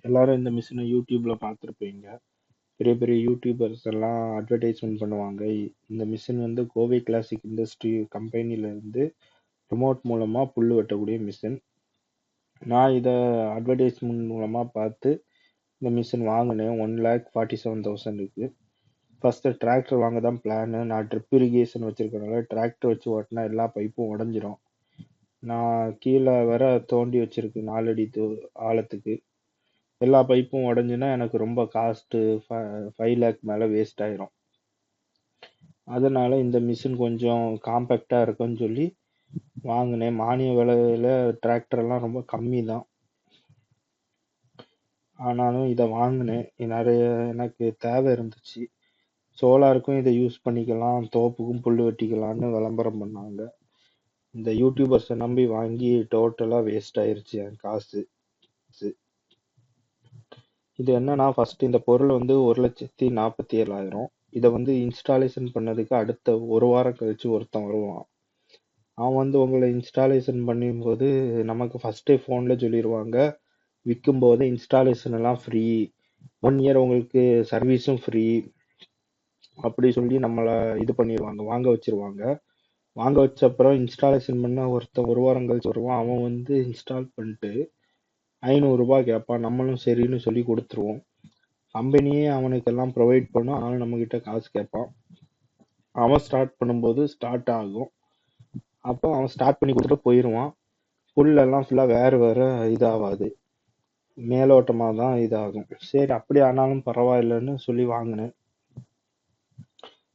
எல்லாரும் இந்த மிஷினை யூடியூப்ல பார்த்துருப்பீங்க. பெரிய பெரிய யூடியூபர்ஸ் எல்லாம் அட்வர்டைஸ்மெண்ட் பண்ணுவாங்க. இந்த மிஷின் வந்து கோவை கிளாசிக் இண்டஸ்ட்ரி கம்பெனில இருந்து ரிமோட் மூலமா புல்லு வெட்டக்கூடிய மிஷின். நான் இதை அட்வர்டைஸ்மெண்ட் மூலமா பார்த்து இந்த மிஷின் வாங்கினேன். 1,47,000க்கு. ஃபர்ஸ்ட் டிராக்டர் வாங்க தான் பிளான். நான் ட்ரிப் இரிகேஷன் வச்சிருக்கனால டிராக்டர் வச்சு ஓட்டினா எல்லா பைப்பும் உடஞ்சிரும். நான் கீழே வர தோண்டி வச்சிருக்கு 4 அடி ஆழத்துக்கு. எல்லா பைப்பும் உடஞ்சுன்னா எனக்கு ரொம்ப காஸ்ட்டு 5 லேக் மேலே வேஸ்ட் ஆயிரும். அதனால இந்த மிஷின் கொஞ்சம் காம்பேக்டாக இருக்குன்னு சொல்லி வாங்கினேன். மானிய விலையில டிராக்டர் எல்லாம் ரொம்ப கம்மி தான். ஆனாலும் இதை வாங்கினேன். நிறைய எனக்கு தேவை இருந்துச்சு. சோலாருக்கும் இதை யூஸ் பண்ணிக்கலாம், தோப்புக்கும் புல் வெட்டிக்கலாம்னு விளம்பரம் பண்ணாங்க. இந்த யூடியூபர்ஸை நம்பி வாங்கி டோட்டலாக வேஸ்ட் ஆயிருச்சு என் காசு. இது என்னன்னா, ஃபர்ஸ்ட் இந்த பொருள் வந்து 1,47,000. இதை வந்து இன்ஸ்டாலேஷன் பண்ணதுக்கு அடுத்த ஒரு வாரம் கழிச்சு ஒருத்தன் வருவான். அவன் வந்து உங்களை இன்ஸ்டாலேஷன் பண்ணும்போது நமக்கு ஃபர்ஸ்டே ஃபோனில் சொல்லிடுவாங்க, விற்கும் போது இன்ஸ்டாலேஷன் எல்லாம் ஃப்ரீ, 1 இயர் உங்களுக்கு சர்வீஸும் ஃப்ரீ அப்படி சொல்லி நம்மளை இது பண்ணிடுவாங்க, வாங்க வச்சிருவாங்க. வாங்க வச்ச அப்புறம் இன்ஸ்டாலேஷன் பண்ண ஒருத்தன் ஒரு வாரம் கழிச்சு வருவான். அவன் வந்து இன்ஸ்டால் பண்ணிட்டு 500 ரூபாய் கேட்பான். நம்மளும் சரின்னு சொல்லி கொடுத்துருவோம். கம்பெனியே அவனுக்கு எல்லாம் ப்ரொவைட் பண்ணும், ஆனாலும் நம்ம கிட்ட காசு கேட்பான். அவன் ஸ்டார்ட் பண்ணும்போது ஸ்டார்ட் ஆகும். அப்போ அவன் ஸ்டார்ட் பண்ணி கொடுத்துட்டு போயிடுவான். புல்லெல்லாம் ஃபுல்லாக வேறு இதாகாது, மேலோட்டமாக தான் இதாகும். சரி, அப்படி ஆனாலும் பரவாயில்லைன்னு சொல்லி வாங்கினேன்.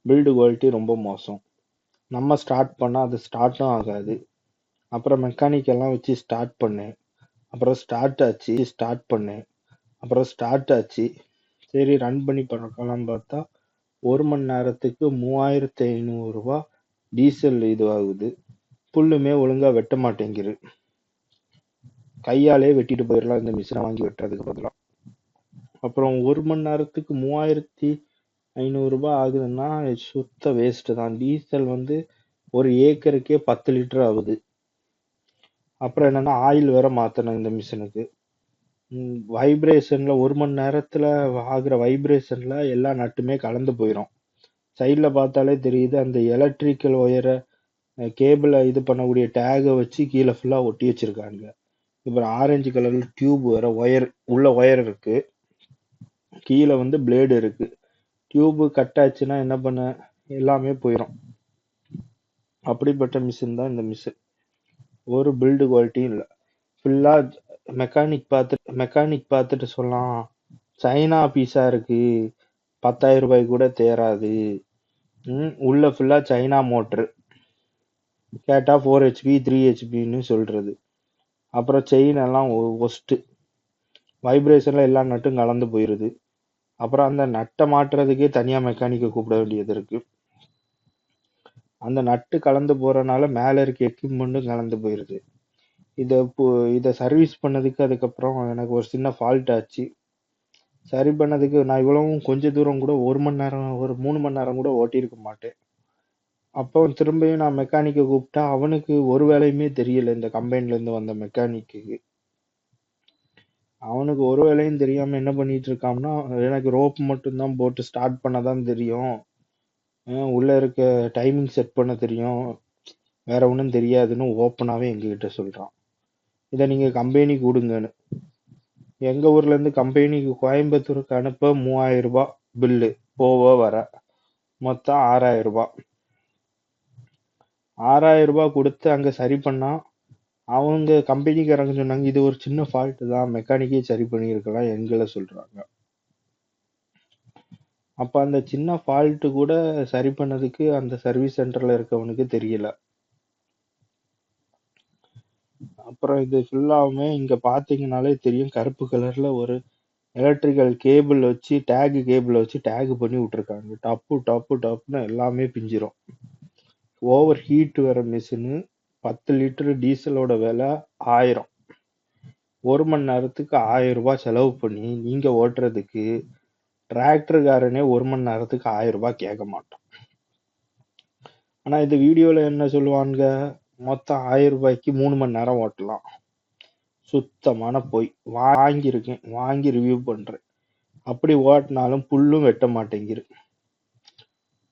பில்டு குவாலிட்டி ரொம்ப மோசம். நம்ம ஸ்டார்ட் பண்ணால் அது ஸ்டார்ட்டும் ஆகாது. அப்புறம் மெக்கானிக் எல்லாம் வச்சு ஸ்டார்ட் பண்ணேன். அப்புறம் ஸ்டார்ட் ஆச்சு. சரி, ரன் பண்ணி பார்க்கலாம்னு பார்த்தா 1 மணி நேரத்துக்கு 3,500 ரூபா டீசல் இதுவாகுது. புல்லுமே ஒழுங்கா வெட்ட மாட்டேங்குது. கையாலே வெட்டிட்டு போயிடலாம் இந்த மிஷினை வாங்கி வெட்டுறதுக்கு பதிலாக. அப்புறம் 1 மணி நேரத்துக்கு 3,500 ரூபாய் ஆகுதுன்னா சுத்த வேஸ்ட் தான். டீசல் வந்து ஒரு ஏக்கருக்கே 10 லிட்டர் ஆகுது. அப்புறம் என்னன்னா, ஆயில் வேற மாத்தணும் இந்த மிஷினுக்கு. வைப்ரேஷன்ல 1 மணி நேரத்துல ஆகுற வைப்ரேஷன்ல எல்லா நட்டுமே கலந்து போயிடும். சைட்ல பார்த்தாலே தெரியுது. அந்த எலக்ட்ரிக்கல் ஒயரை கேபிளை இது பண்ணக்கூடிய டேகை வச்சு கீழே ஃபுல்லா ஒட்டி வச்சிருக்காங்க. அப்புறம் ஆரஞ்சு கலர்ல டியூப் வேற, ஒயர் இருக்கு, கீழே வந்து பிளேடு இருக்கு. டியூப் கட் ஆச்சுன்னா என்ன பண்ண, எல்லாமே போயிடும். அப்படிப்பட்ட மிஷின் தான் இந்த மிஷின். ஒரு பில்டு குவாலிட்டியும் இல்லை. ஃபுல்லா மெக்கானிக் பார்த்துட்டு சொல்லலாம், சைனா பீஸா இருக்கு, 10,000 ரூபாய் கூட தேராது. உள்ள ஃபுல்லா சைனா மோட்டர். கேட்டா 4 HP 3 HPன்னு சொல்றது. அப்புறம் செயின் எல்லாம் ஒஸ்ட், வைப்ரேஷன்ல எல்லா நட்டும் கலந்து போயிருது. அப்புறம் அந்த நட்டை மாட்டுறதுக்கே தனியா மெக்கானிக்கை கூப்பிட வேண்டியது இருக்கு. அந்த நட்டு கலந்து போறதுனால மேல இருக்க எக்யூப்மெண்ட்டும் கலந்து போயிருது. இதை சர்வீஸ் பண்ணதுக்கு அதுக்கப்புறம் எனக்கு ஒரு சின்ன ஃபால்ட் ஆச்சு. சரி பண்ணதுக்கு நான் இவ்வளவும் கொஞ்ச தூரம் கூட 1 மணி நேரம், ஒரு 3 மணி நேரம் கூட ஓட்டியிருக்க மாட்டேன். அப்போ திரும்பியும் நான் மெக்கானிக்கை கூப்பிட்டா அவனுக்கு ஒரு வேலையுமே தெரியல. இந்த கம்பெனில இருந்து வந்த மெக்கானிக்கு அவனுக்கு ஒரு வேலையும் தெரியாம என்ன பண்ணிட்டு இருக்கான்னா, எனக்கு ரோப் மட்டும்தான் போட்டு ஸ்டார்ட் பண்ணதான் தெரியும், உள்ள இருக்க டைமிங் செட் பண்ண தெரியும், வேற ஒன்றும் தெரியாதுன்னு ஓப்பனாவே எங்ககிட்ட சொல்றான். இதை நீங்க கம்பெனிக்கு கொடுங்கன்னு. எங்க ஊர்ல இருந்து கம்பெனிக்கு கோயம்புத்தூருக்கு அனுப்ப 3,000 ரூபாய் பில்லு போவ வர, மொத்தம் 6,000 ரூபாய். 6,000 ரூபாய் கொடுத்து அங்க சரி பண்ணா அவங்க கம்பெனிக்காரங்க சொன்னாங்க, இது ஒரு சின்ன ஃபால்ட் தான், மெக்கானிக்கே சரி பண்ணியிருக்கலாம் எங்களை சொல்றாங்க. அப்ப அந்த சின்ன ஃபால்ட் கூட சரி பண்ணதுக்கு அந்த சர்வீஸ் சென்டர்ல இருக்கவனுக்கு தெரியல. அப்புறம் இது ஃபுல்லாவுமே இங்க பாத்தீங்கன்னாலே தெரியும், கருப்பு கலர்ல ஒரு எலக்ட்ரிக்கல் கேபிள் வச்சு டேக் பண்ணி விட்டுருக்காங்க. டப்புன்னு எல்லாமே பிஞ்சிரும். ஓவர் ஹீட் வர மிஷினு. 10 லிட்டர் டீசலோட விலை 1000. 1 மணி நேரத்துக்கு 1000 ரூபாய் செலவு பண்ணி நீங்க ஓட்டுறதுக்கு டிராக்டர்காரனே 1 மணி நேரத்துக்கு 1000 ரூபாய் கேட்க மாட்டான். ஆனா இந்த வீடியோல என்ன சொல்லுவாங்க, மொத்தம் 1000 ரூபாய்க்கு 3 மணி நேரம் ஓட்டலாம். சுத்தமான பொய். வாங்கியிருக்கேன், வாங்கி ரிவ்யூ பண்றேன். அப்படி ஓட்டினாலும் புல்லும் வெட்ட மாட்டேங்குது.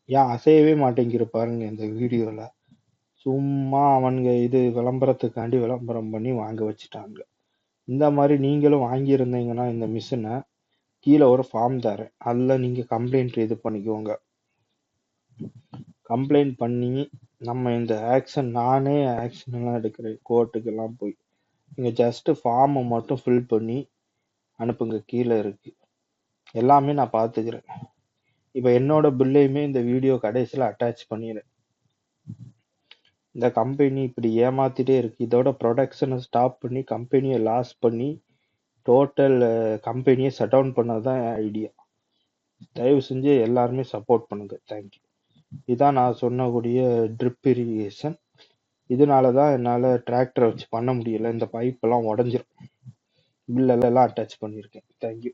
ஏன் அசையவே மாட்டேங்குது பாருங்க இந்த வீடியோல. சும்மா அவனுங்க இது விளம்பரத்துக்காண்டி விளம்பரம் பண்ணி வாங்க வச்சுட்டாங்க. இந்த மாதிரி நீங்களும் வாங்கியிருந்தீங்கன்னா இந்த மிஷினை கீழே ஒரு ஃபார்ம் தரேன், அதில் நீங்கள் கம்ப்ளைண்ட் இது பண்ணிக்கோங்க. கம்ப்ளைண்ட் பண்ணி நம்ம இந்த ஆக்ஷன், நானே ஆக்ஷன் எல்லாம் எடுக்கிறேன் கோர்ட்டுக்கெல்லாம் போய். நீங்கள் ஜஸ்ட் ஃபார்மை மட்டும் ஃபில் பண்ணி அனுப்புங்க, கீழே இருக்கு எல்லாமே நான் பார்த்துக்கிறேன். இப்போ என்னோட பில்லையுமே இந்த வீடியோ கடைசியில் அட்டாச் பண்ணிடுறேன். இந்த கம்பெனி இப்படி ஏமாத்திட்டே இருக்கு. இதோட ப்ரொடக்ஷனை ஸ்டாப் பண்ணி கம்பெனியை லாஸ் பண்ணி டோட்டல் கம்பெனியை ஷட் டவுன் பண்ணதான் என் ஐடியா. தயவு செஞ்சு எல்லாருமே சப்போர்ட் பண்ணுங்க. தேங்க்யூ. இதான் நான் சொன்னக்கூடிய ட்ரிப் இரிகேஷன். இதனால தான் என்னால் டிராக்டரை வச்சு பண்ண முடியல. இந்த பைப்பெல்லாம் உடஞ்சிரும். பில்லெல்லாம் அட்டாச் பண்ணியிருக்கேன். தேங்க்யூ.